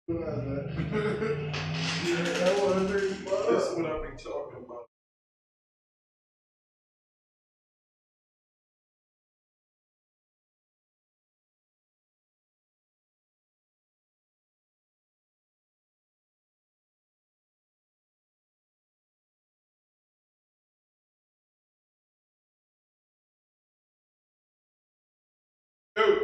Yeah, that's what it is. This is what I be talking about. Dude.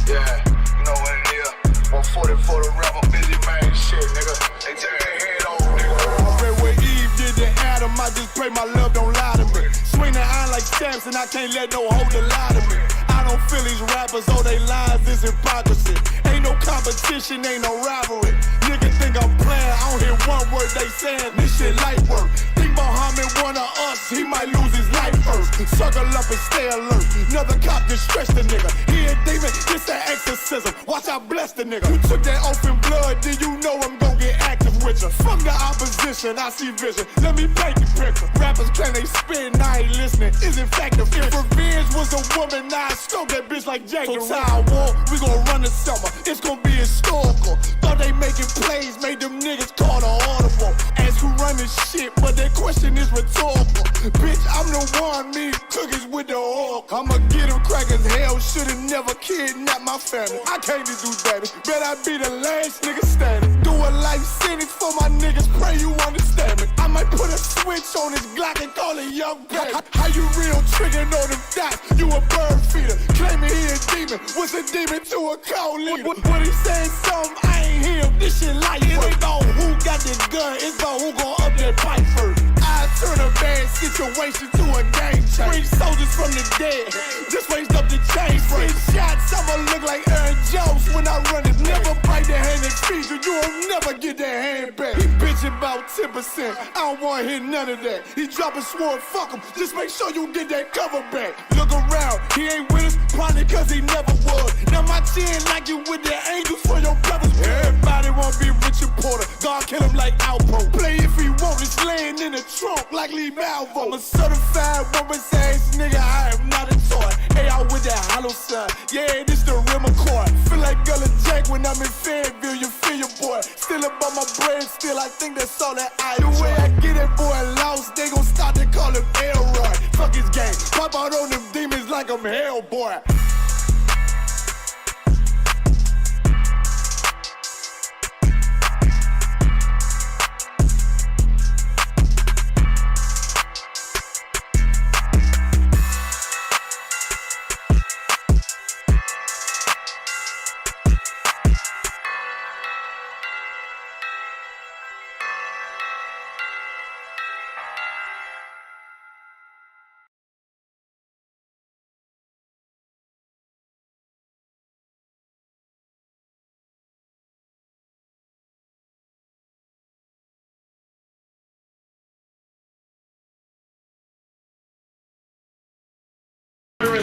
Yeah, you know what it is. 140 for the rapper, busy man, shit, nigga. They take their head over, nigga. I read what Eve did to Adam, I just pray my love don't lie to me. Swing the iron like Samson, I can't let no hoe to lie to me. I don't feel these rappers, all they lies is hypocrisy. Ain't no competition, ain't no rivalry. Niggas think I'm playing, I don't hear one word they saying, this shit light work. Think Muhammad one of us, he might lose his life first. Circle up and stay alert. Another cop just stretched the nigga. He a demon, this an exorcism. Watch I bless the nigga. You took that oath in blood, then you know I'm gon' get active with you. From the opposition, I see vision. Let me paint the picture. Rappers claim they spin, I ain't listening. Is in fact the fear. If revenge was a woman, now I stroke that bitch like Jack. So Tower War, we gon' run the summer. It's gon' be historical. Thought they making plays, made them niggas call the audible. Ask who run this shit, but that question is rhetorical. Bitch, I'm the one, me cookies with the oil. I'ma get them crackers, hell should've never kidnapped my family. I can't just do that. Bet I be the last nigga standing. Do a life sentence for my niggas, pray you understand me. I might put a switch on this Glock and call it young baby. How you real triggering on them dots? You a bird feeder, claiming he a demon. What's a demon to a cold leader? What he saying something, I ain't hear him. This shit light. It ain't about who got this gun, it's about who gon' up that fight first. I turn a bad situation to a game changer. Bring soldiers from the dead, just raised up the chain. Free shots, I'ma look like Aaron Jones when I run it. Never bite the hand and feed you, you won't never get that hand back. He bitchin' about 10%, I don't wanna hear none of that. He dropping sword, fuck him, just make sure you get that cover back. Look around, he ain't with us, probably cause he never was. Now my chin like you with the angels for your brothers. Everybody wanna be Richard Porter, God kill him like Alpo. Play if he want, it's laying in the trunk like Lee Malvo. I'm a certified woman's ass nigga, I am not a toy. Hey, I with that hollow sign, yeah, this the real McCoy. Feel like Gullah Jack when I'm in Fayetteville, you feel your boy. Still about my bread, still I think that's all that I do. The way I get that boy lost, they gon' start to call him Elroy. Fuck his game, pop out on them demons like I'm Hellboy.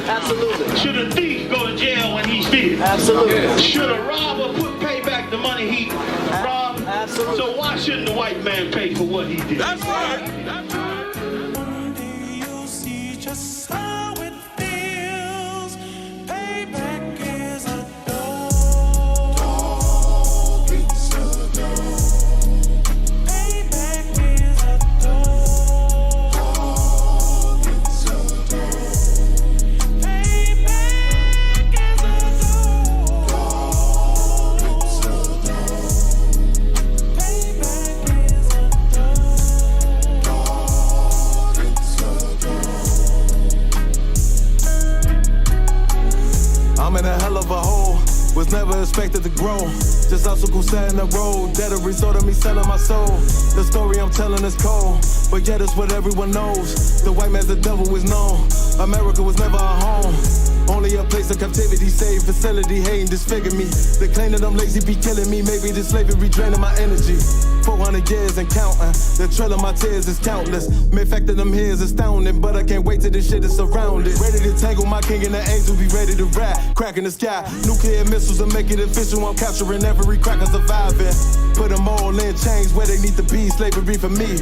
Absolutely. Should a thief go to jail when he steals? Absolutely. Should a robber pay back the money he robbed? Absolutely. So why shouldn't the white man pay for what he did? That's right. That's right. One day you'll see just how it feels. Payback is a dog. It's a dog. Payback is a dog. It's a dog. Payback is a dog. It's a dog. Payback is a I'm in a hell of a hole, was never expected to grow. Just obstacle set in the road, that a result of me selling my soul. The story I'm telling is cold, but yet it's what everyone knows. The white man's the devil is known. America was never a home, only a place of captivity, safe facility, hating disfigure me. They claim that I'm lazy, be killing me. Maybe this slavery draining my energy. 400 years and counting, the trail of my tears is countless. Main fact that I'm here is astounding, but I can't wait till this shit is surrounded. Ready to tangle my king and the angel, be ready to rap. Crack in the sky, nuclear missiles and make it official. I'm capturing every cracker surviving. Put them all in chains where they need to be, slavery for me.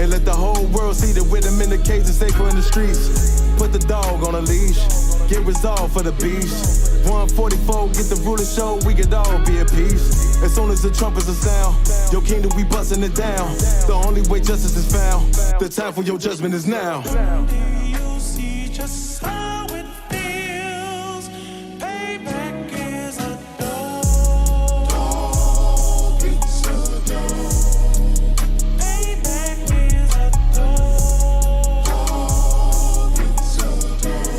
And let the whole world see that with them in the cage is safer in the streets. Put the dog on a leash, get resolved for the beast. 144, get the ruler show, we could all be at peace. As soon as the trumpets are sound, your kingdom we busting it down. The only way justice is found, the time for your judgment is now. One day you'll see just how it feels. Payback is a dog. It's a dog. Payback is a dog. It's a dog.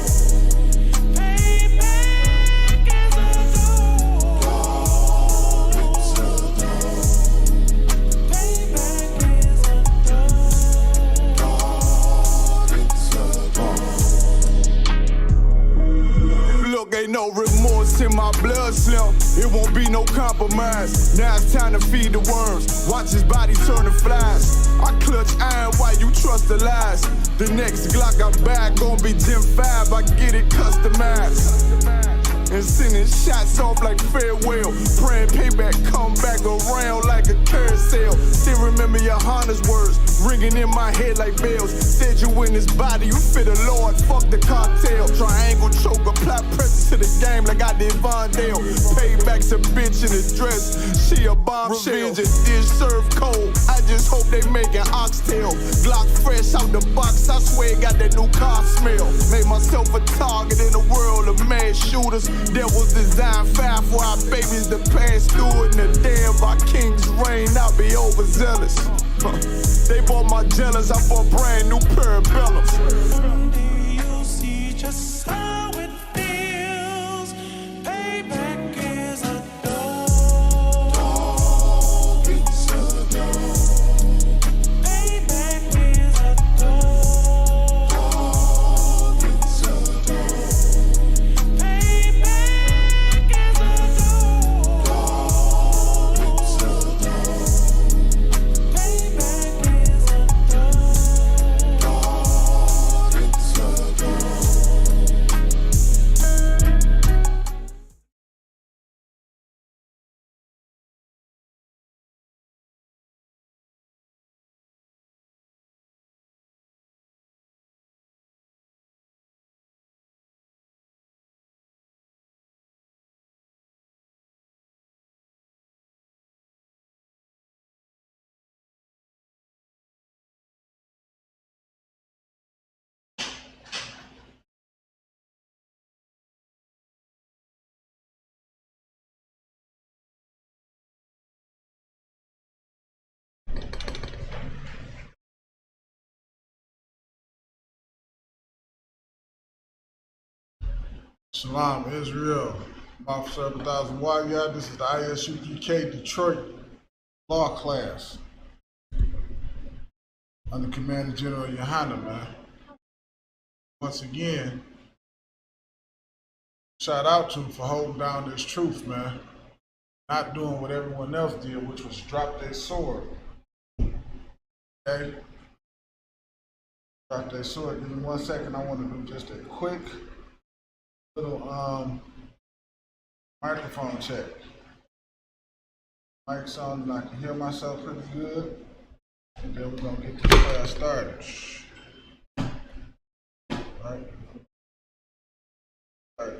Payback is a dog. It's a dog. Payback is a Look, ain't no remorse in my blood slip. It won't be no compromise. Now it's time to feed the worms. Watch his body turn to flies. I clutch iron while you trust the lies. The next Glock I'm back gon' be Gen 5. I get it customized. And sending shots off like farewell. Praying payback come back around like a carousel. Still remember your Honda's words ringing in my head like bells. Said you in this body, you fit the Lord, fuck the cocktail. Triangle choke, apply pressure to the game like I did Vondale. Payback's a bitch in a dress, she a bombshell. Revenge is dish served cold, I just hope they making oxtail. Glock fresh out the box, I swear it got that new car smell. Made myself a target in a world of mad shooters. That was designed fire for our babies to pass through. In the day of our king's reign, I'll be overzealous. They bought my jealous, I bought brand new parabellums. One day you'll see just how it feels. Payback is a dog. It's a dog. Payback is a dog. It's a dog. Payback is a dog. It's a dog. Payback is a Shalom, Israel. Officer 7000 Wayad. This is the ISUPK Detroit Law Class. Under Commander General Yohana, man. Once again, shout out to him for holding down this truth, man. Not doing what everyone else did, which was drop their sword. Okay? Drop their sword. Give me 1 second. I want to do just a quick Little microphone check. Mic's on and I can hear myself pretty good. And then we're gonna get this class started. Right. All right.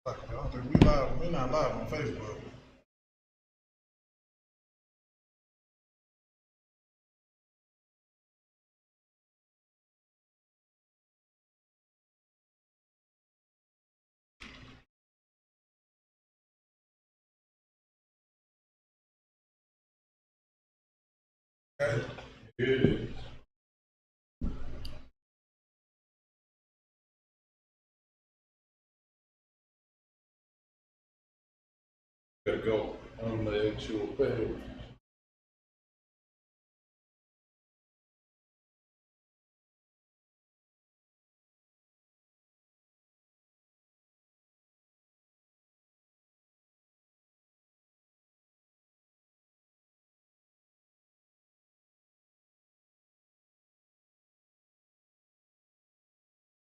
I don't think we live. We're not live on Facebook. Okay. Good. Gotta go on the actual page.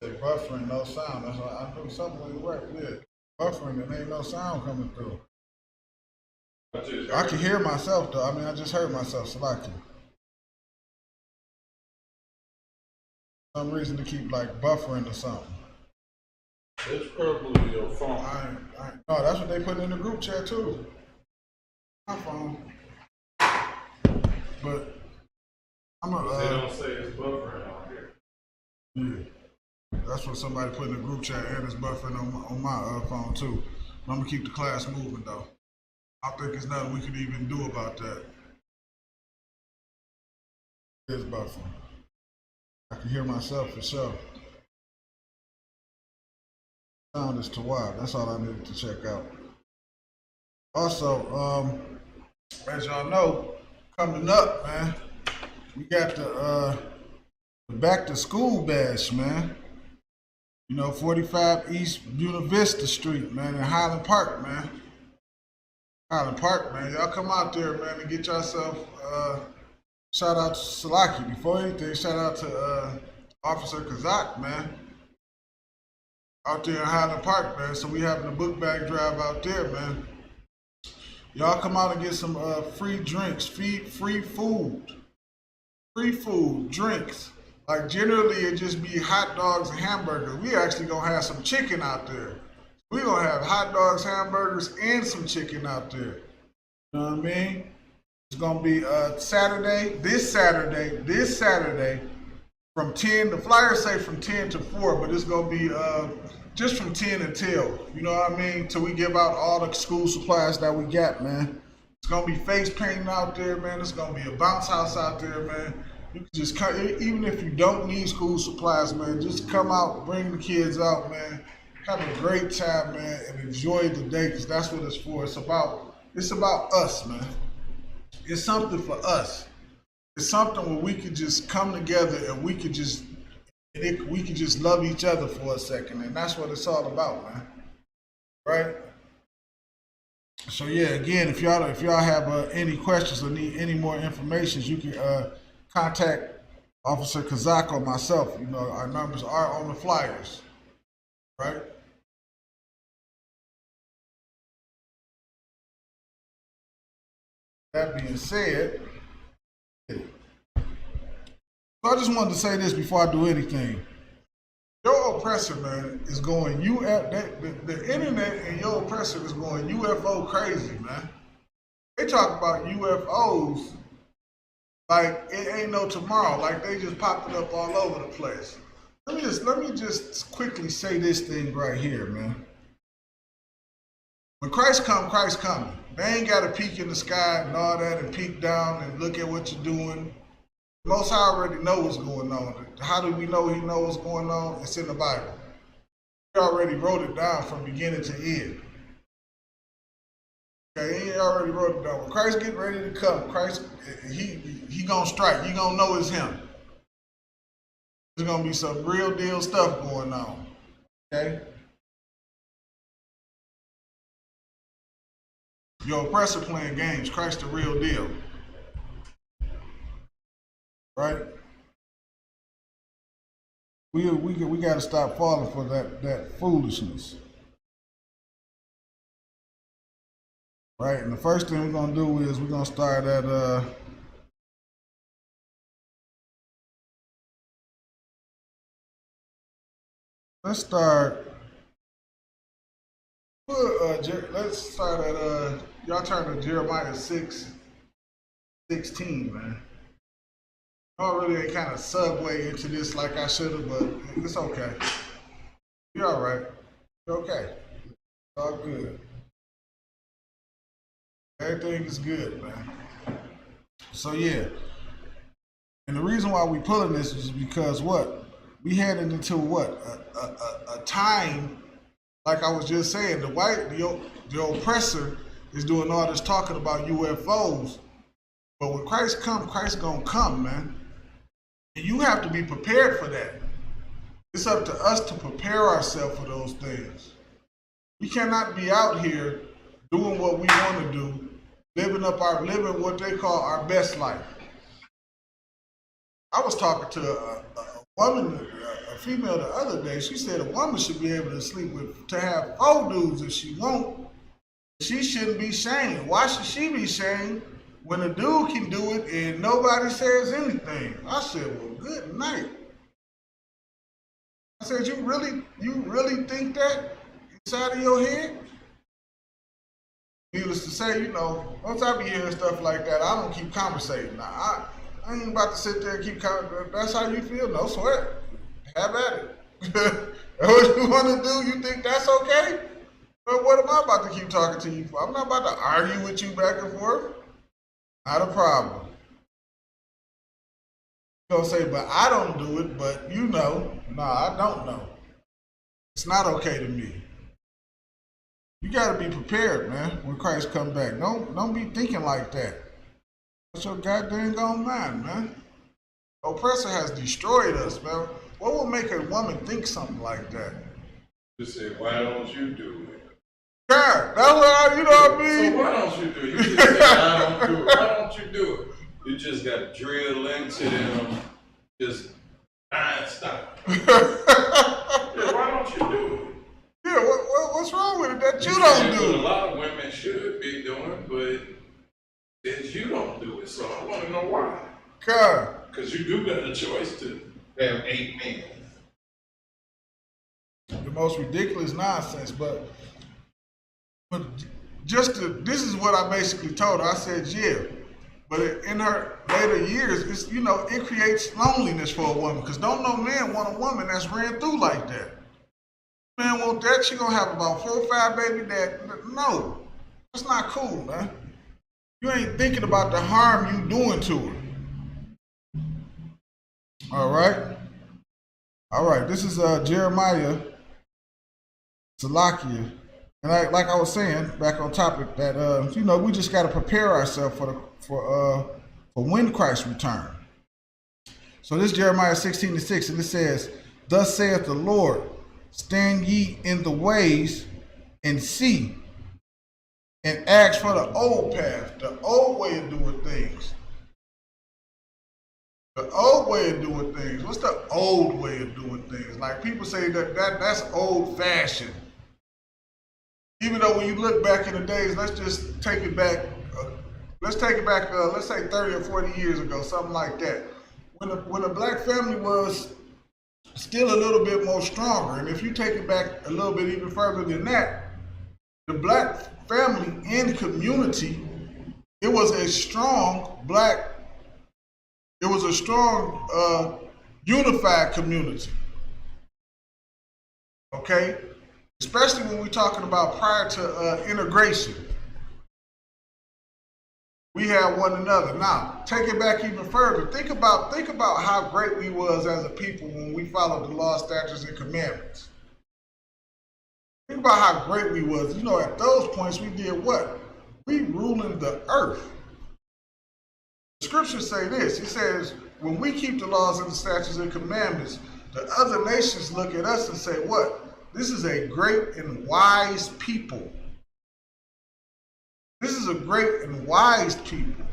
They buffering, no sound. That's why I knew something was right. Yeah, buffering and ain't no sound coming through. I can hear myself though. I mean, I just heard myself. So like, some reason to keep like buffering or something. It's probably your phone. No, that's what they put in the group chat too. My phone. But I'm a. They don't say it's buffering on here. Yeah, that's what somebody put in the group chat, and it's buffering on my phone too. I'm gonna keep the class moving though. I don't think there's nothing we can even do about that. It's buffering. I can hear myself for sure. Sound is too wild. That's all I needed to check out. Also, as y'all know, coming up, man, we got the back to school bash, man. You know, 45 East Buena Vista Street, man, in Highland Park, man. Highland Park, man. Y'all come out there, man, and get yourself, shout out to Salaki. Before anything, shout out to Officer Kazak, man. Out there in Highland Park, man. So we having a book bag drive out there, man. Y'all come out and get some free drinks, free food. Free food, drinks. Like generally it just be hot dogs and hamburgers. We actually gonna have some chicken out there. We gonna have hot dogs, hamburgers, and some chicken out there. You know what I mean? It's gonna be this Saturday, from 10, the flyers say from 10 to 4, but it's gonna be just from 10 until, you know what I mean? Till we give out all the school supplies that we got, man. It's gonna be face painting out there, man. It's gonna be a bounce house out there, man. You can just come, even if you don't need school supplies, man, just come out, bring the kids out, man. Have a great time, man, and enjoy the day, because that's what it's for. It's about us, man. It's something for us. It's something where we could just come together and we could just love each other for a second, and that's what it's all about, man. Right? So yeah, again, if y'all have any questions or need any more information, you can contact Officer Kazak or myself. You know, our numbers are on the flyers. Right? That being said, so I just wanted to say this before I do anything. Your oppressor, man, is going the internet and your oppressor is going UFO crazy, man. They talk about UFOs like it ain't no tomorrow, like they just popping up all over the place. Let me just quickly say this thing right here, man. When Christ come, Christ coming. They ain't got to peek in the sky and all that and peek down and look at what you're doing. Most High already know what's going on. How do we know he knows what's going on? It's in the Bible. He already wrote it down from beginning to end. Okay, he already wrote it down. When Christ get ready to come, Christ, he gonna strike. You gonna know it's him. There's gonna be some real deal stuff going on. Okay? Your oppressor playing games. Christ the real deal. Right? We got to stop falling for that foolishness. Right? And the first thing we're gonna do is we're gonna start at let's start. Let's start at y'all turn to Jeremiah 6:16, man. I really ain't kind of segue into this like I should have, but it's okay. You're all right. You're okay. It's all good. Everything is good, man. So yeah. And the reason why we pulling this is because what? We headed into what? A time, like I was just saying, the oppressor is doing all this talking about UFOs. But when Christ come, Christ gonna come, man. And you have to be prepared for that. It's up to us to prepare ourselves for those things. We cannot be out here doing what we want to do, living what they call our best life. I was talking to a woman, a female the other day. She said a woman should be able to to have 4 dudes if she wants. She shouldn't be shamed. Why should she be shamed when a dude can do it and nobody says anything? I said, well, good night. I said, you really think that inside of your head? Needless to say, once I be hearing stuff like that, I don't keep conversating. Now, I ain't about to sit there and keep conversating. That's how you feel? No sweat. Have at it. What you want to do, you think that's okay? But what am I about to keep talking to you for? I'm not about to argue with you back and forth. Not a problem. You're going to say, but I don't do it, but you know. No, I don't know. It's not okay to me. You got to be prepared, man, when Christ come back. Don't be thinking like that. What's your goddamn gone mind, man? The oppressor has destroyed us, man. What will make a woman think something like that? Just say, why don't you do it? God, that's what you know what I mean? So why don't you do it? You just say, I don't do it. Why don't you do it? You just got to drill into them, just stop. Yeah, why don't you do it? Yeah, what's wrong with it that you don't do? A lot of women should be doing, but that you don't do it. So I want to know why. God. Because you do got a choice to have 8 men. The most ridiculous nonsense, but this is what I basically told her. I said, yeah, but in her later years, it's, it creates loneliness for a woman, because don't no man want a woman that's ran through like that. Man want that, she gonna have about 4 or 5 baby dad. No, that's not cool, man. You ain't thinking about the harm you doing to her. All right, this is Jeremiah Salakia. And like I was saying, back on topic, that we just got to prepare ourselves for when Christ return. So this is Jeremiah 16:6, and it says, "Thus saith the Lord, stand ye in the ways and see, and ask for the old path," the old way of doing things. The old way of doing things. What's the old way of doing things? Like people say that's old fashioned. Even though when you look back in the days, let's just take it back. Let's say 30 or 40 years ago, something like that. When the black family was still a little bit more stronger, and if you take it back a little bit even further than that, the black family and community, it was a strong unified community. Okay? Especially when we're talking about prior to integration. We have one another. Now, take it back even further. Think about how great we was as a people when we followed the law, statutes, and commandments. Think about how great we was. At those points we did what? We ruling the earth. The scriptures say this. It says, when we keep the laws and the statutes and commandments, the other nations look at us and say, what? This is a great and wise people. This is a great and wise people.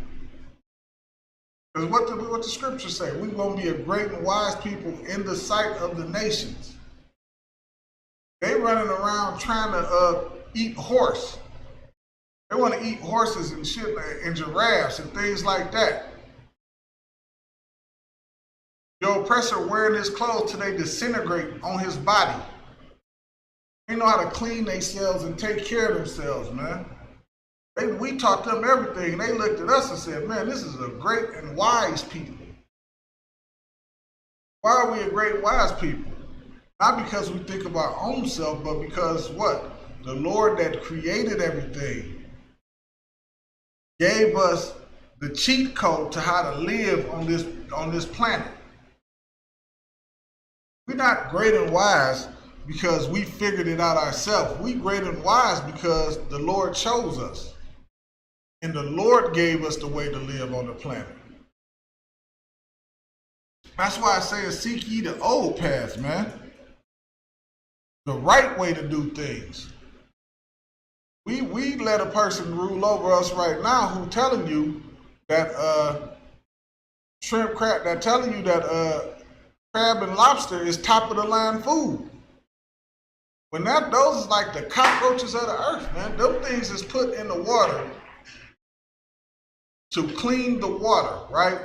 Because what the scriptures say, we're going to be a great and wise people in the sight of the nations. They running around trying to eat horse. They want to eat horses and shit and giraffes and things like that. Your oppressor wearing his clothes till they disintegrate on his body. They know how to clean themselves and take care of themselves, man. We taught them everything. They looked at us and said, man, this is a great and wise people. Why are we a great and wise people? Not because we think of our own self, but because what? The Lord that created everything gave us the cheat code to how to live on this planet. We're not great and wise because we figured it out ourselves. We great and wise because the Lord chose us. And the Lord gave us the way to live on the planet. That's why I say, seek ye the old path, man. The right way to do things. We let a person rule over us right now who telling you that shrimp crab, that telling you that crab and lobster is top of the line food. When those is like the cockroaches of the earth, man. Them things is put in the water to clean the water, right?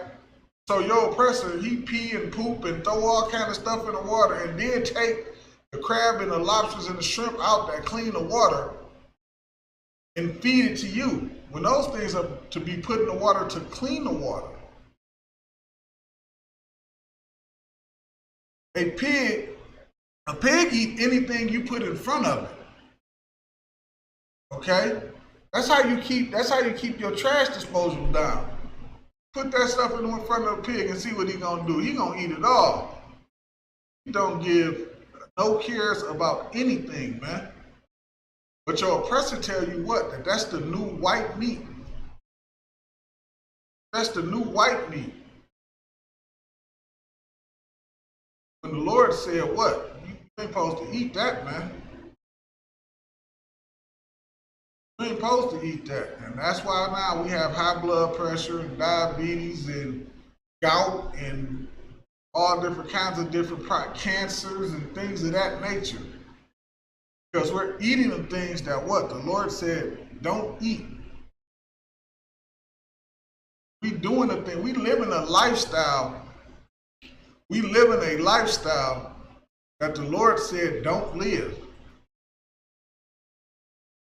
So your oppressor, he pee and poop and throw all kind of stuff in the water and then take the crab and the lobsters and the shrimp out that clean the water and feed it to you. When those things are to be put in the water to clean the water. A pig eat anything you put in front of it. Okay? That's how you keep your trash disposal down. Put that stuff in front of a pig and see what he gonna do. He gonna eat it all. He don't give no cares about anything, man. But your oppressor tell you what? That's the new white meat. That's the new white meat. When the Lord said what? You ain't supposed to eat that, man. You ain't supposed to eat that. And that's why now we have high blood pressure and diabetes and gout and all different kinds of different cancers and things of that nature. Because we're eating the things that what? The Lord said, don't eat. We doing the thing. We living a lifestyle. We live in a lifestyle that the Lord said don't live.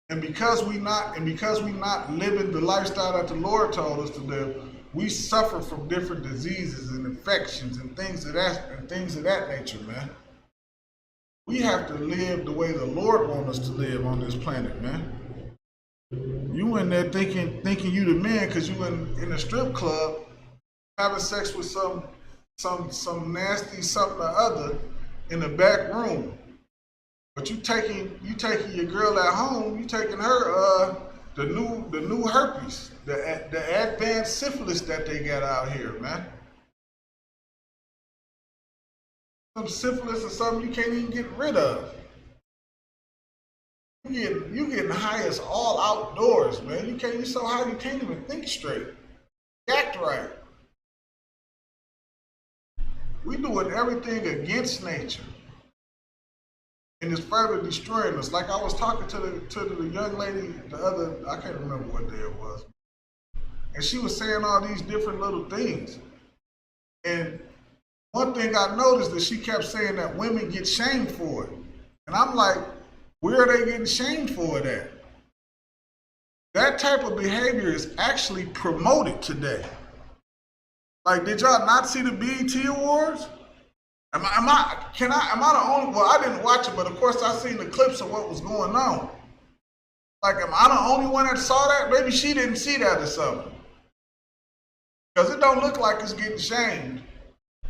And because we not living the lifestyle that the Lord told us to live, we suffer from different diseases and infections and things of that nature, man. We have to live the way the Lord wants us to live on this planet, man. You in there thinking you the man because you in a strip club having sex with some nasty something or other in the back room. But you taking your girl at home, you taking her the new herpes, the advanced syphilis that they got out here, man. Some syphilis or something you can't even get rid of. You getting high as all outdoors, man. You so high you can't even think straight. Act right. We doing everything against nature. And it's further destroying us. Like I was talking to the young lady I can't remember what day it was. And she was saying all these different little things. And one thing I noticed that she kept saying that women get shamed for it. And I'm like, where are they getting shamed for that? That type of behavior is actually promoted today. Like, did y'all not see the BET Awards? Am I the only? Well, I didn't watch it, but of course I seen the clips of what was going on. Like, am I the only one that saw that? Maybe she didn't see that or something. Because it don't look like it's getting shamed.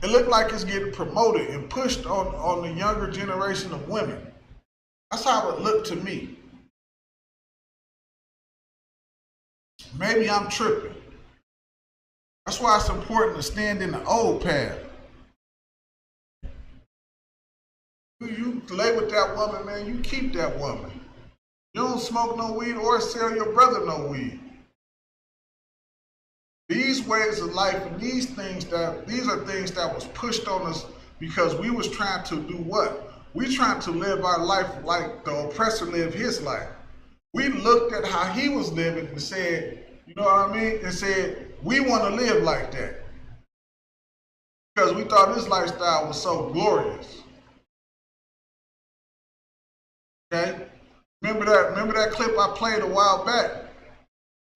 It looked like it's getting promoted and pushed on the younger generation of women. That's how it looked to me. Maybe I'm tripping. That's why it's important to stand in the old path. You lay with that woman, man, you keep that woman. You don't smoke no weed or sell your brother no weed. These ways of life and these are things that was pushed on us because we was trying to do what? We trying to live our life like the oppressor lived his life. We looked at how he was living and said, you know what I mean? And said, we want to live like that. Because we thought his lifestyle was so glorious. Okay? Remember that clip I played a while back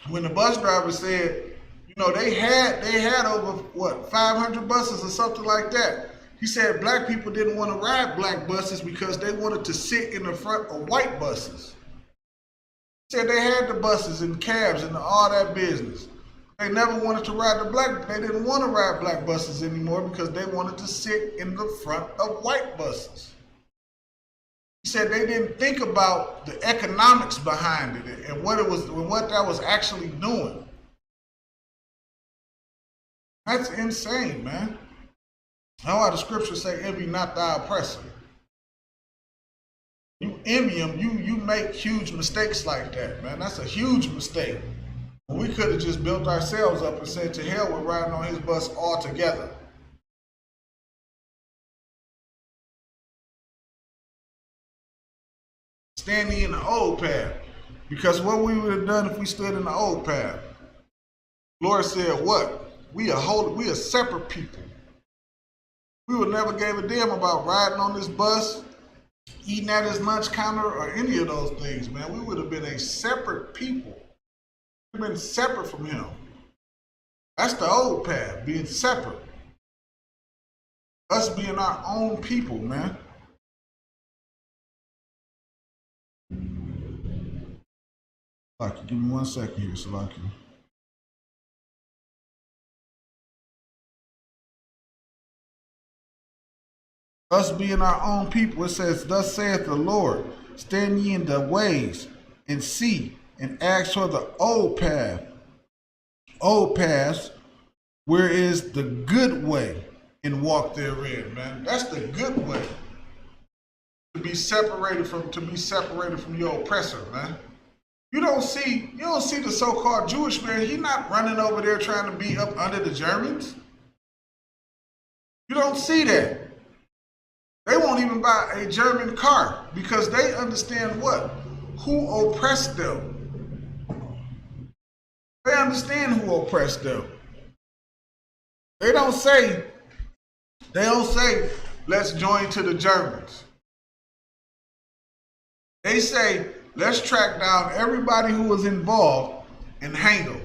when the bus driver said, you know, they had over what 500 buses or something like that. He said black people didn't want to ride black buses because they wanted to sit in the front of white buses. He said they had the buses and cabs and all that business. They never wanted to ride they didn't want to ride black buses anymore because they wanted to sit in the front of white buses. He said they didn't think about the economics behind it and what that was actually doing. That's insane, man. That's why the scriptures say, envy not thy oppressor. You envy him, you make huge mistakes like that, man. That's a huge mistake. We could have just built ourselves up and said, to hell, we're riding on his bus altogether. Standing in the old path. Because what we would have done if we stood in the old path? Lord said, what? We are separate people. We would never gave a damn about riding on this bus, eating at his lunch counter, or any of those things, man. We would have been a separate people. We've been separate from him. That's the old path, being separate. Us being our own people, man. Salaki, give me 1 second here, Salaki. Us being our own people, it says, thus saith the Lord, stand ye in the ways and see and ask for the old path. Old paths, where is the good way, and walk therein, man. That's the good way. To be separated from your oppressor, man. You don't see the so-called Jewish man, he not running over there trying to be up under the Germans. You don't see that. They won't even buy a German car because they understand what? Who oppressed them. They understand who oppressed them. They don't say, let's join to the Germans. They say, let's track down everybody who was involved and hang them.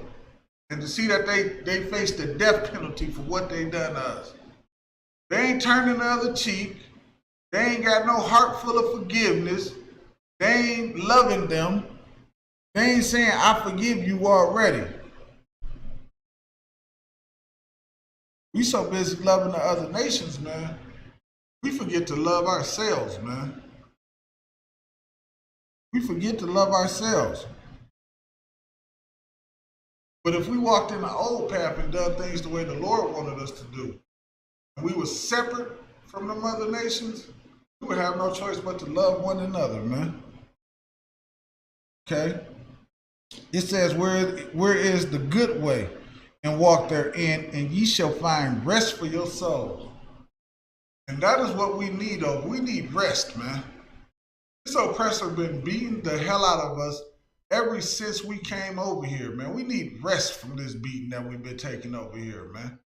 And to see that they face the death penalty for what they done to us. They ain't turning the other cheek. They ain't got no heart full of forgiveness. They ain't loving them. They ain't saying, I forgive you already. We so busy loving the other nations, man. We forget to love ourselves, man. We forget to love ourselves. But if we walked in the old path and done things the way the Lord wanted us to do, and we were separate from the other nations, we would have no choice but to love one another, man. Okay? It says, where is the good way, and walk therein, and ye shall find rest for your souls. And that is what we need, though. We need rest, man. This oppressor been beating the hell out of us ever since we came over here, man. We need rest from this beating that we've been taking over here, man.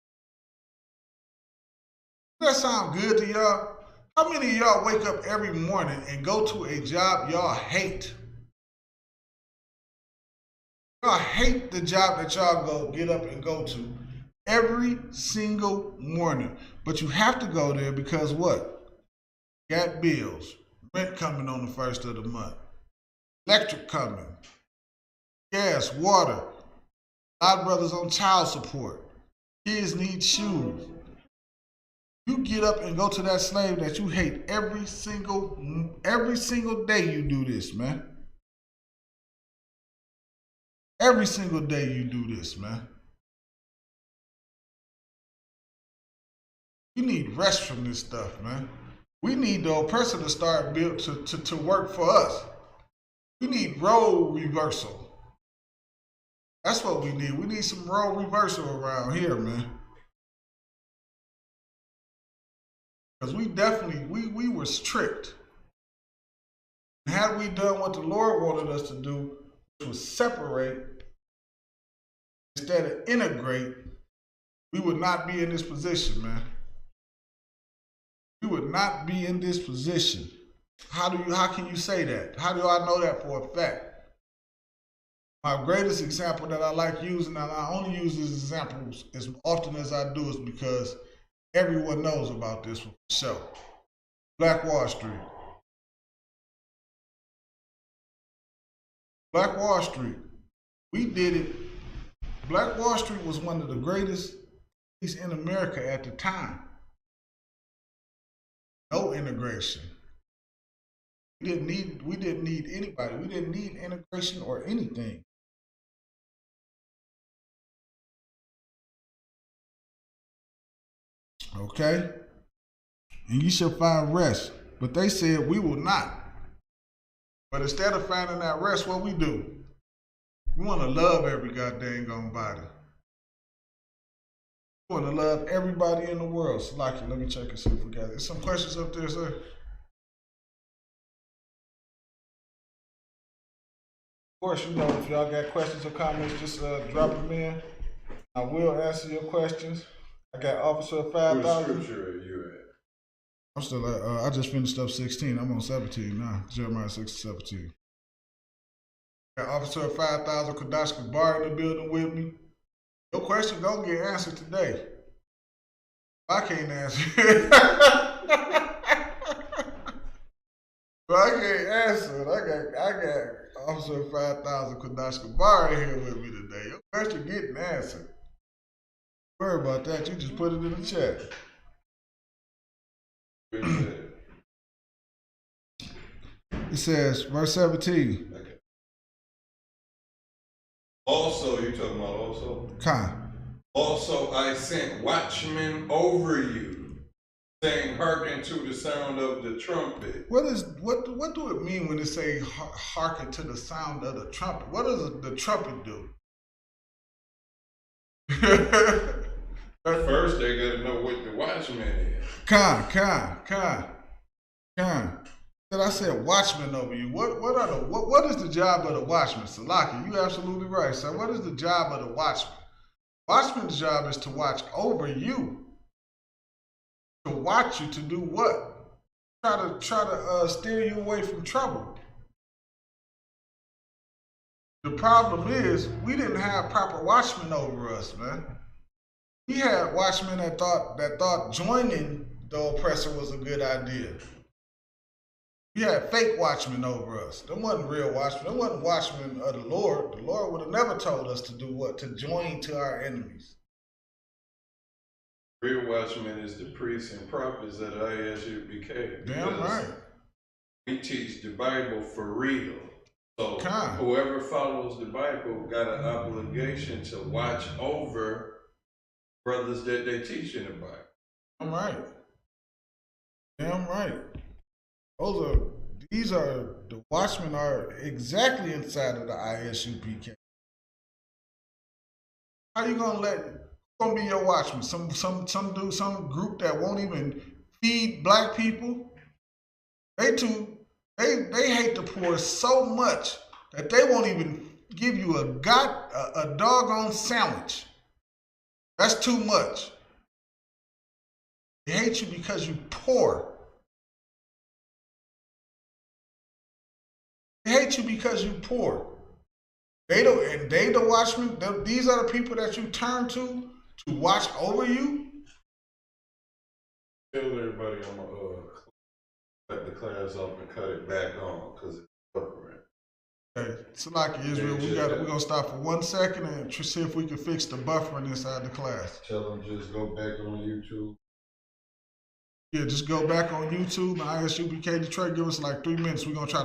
Does that sound good to y'all? How many of y'all wake up every morning and go to a job y'all hate? Y'all hate the job that y'all get up and go to every single morning. But you have to go there because what? You got bills. Rent coming on the first of the month. Electric coming. Gas, water. A lot of brothers on child support. Kids need shoes. You get up and go to that slave that you hate every single day you do this, man. Every single day you do this, man. We need rest from this stuff, man. We need the oppressor to start build to work for us. We need role reversal. That's what we need. We need some role reversal around here, man. Because we definitely, we were strict. And had we done what the Lord wanted us to do, which was separate instead of integrate, we would not be in this position, man. We would not be in this position. How can you say that? How do I know that for a fact? My greatest example that I like using, and I only use these examples as often as I do, is because everyone knows about this for sure. Black Wall Street. Black Wall Street. We did it. Black Wall Street was one of the greatest things in America at the time. No integration. We didn't need anybody. We didn't need integration or anything. Okay? And you shall find rest. But they said we will not. But instead of finding that rest, what we do? We want to love every goddamn body. We want to love everybody in the world. Salaki, let me check and see if we got it. There's some questions up there, sir. Of course, you know, if y'all got questions or comments, just drop them in. I will answer your questions. I got Officer 5,000. What scripture are you at? I'm still at, I just finished up 16. I'm on 17 now. Jeremiah 6:17. Got Officer 5,000 Kadash Kabar in the building with me. Your question gonna get answered today. I can't answer it. But I can't answer it. I got Officer 5,000 Kadash Kabar in here with me today. Your question getting answered. Don't worry about that. You just put it in the chat. It says, verse 17. Okay. Also, you talking about also? Khan. Also, I sent watchmen over you, saying, hearken to the sound of the trumpet. What do it mean when it say hearken to the sound of the trumpet? What does the trumpet do? First, they gotta know what the watchman is. Khan. Then I said watchman over you. What is the job of the watchman? Salaki, you absolutely right. So what is the job of the watchman? Watchman's job is to watch over you. To watch you to do what? Try to steer you away from trouble. The problem is we didn't have proper watchmen over us, man. We had watchmen that thought joining the oppressor was a good idea. We had fake watchmen over us. Them wasn't real watchmen. Them wasn't watchmen of the Lord. The Lord would have never told us to do what? To join to our enemies. Real watchman is the priests and prophets at ISUBK. Damn right. We teach the Bible for real. So Kind. Whoever follows the Bible got an obligation to watch over brothers that they teach in the Bible. Damn right. Damn right. The watchmen are exactly inside of the ISUPK. How you gonna be your watchman? Some group that won't even feed black people? They hate the poor so much that they won't even give you a doggone sandwich. That's too much. They hate you because you poor. They hate you because you poor. They the watchmen. These are the people that you turn to watch over you. Tell everybody I'm gonna cut the class off and cut it back on because it's buffering. Okay, Salaki Israel, we're gonna stop for 1 second and see if we can fix the buffering inside the class. Tell them just go back on YouTube. Yeah, just go back on YouTube and ISUBK Detroit. Give us like 3 minutes. We're gonna try to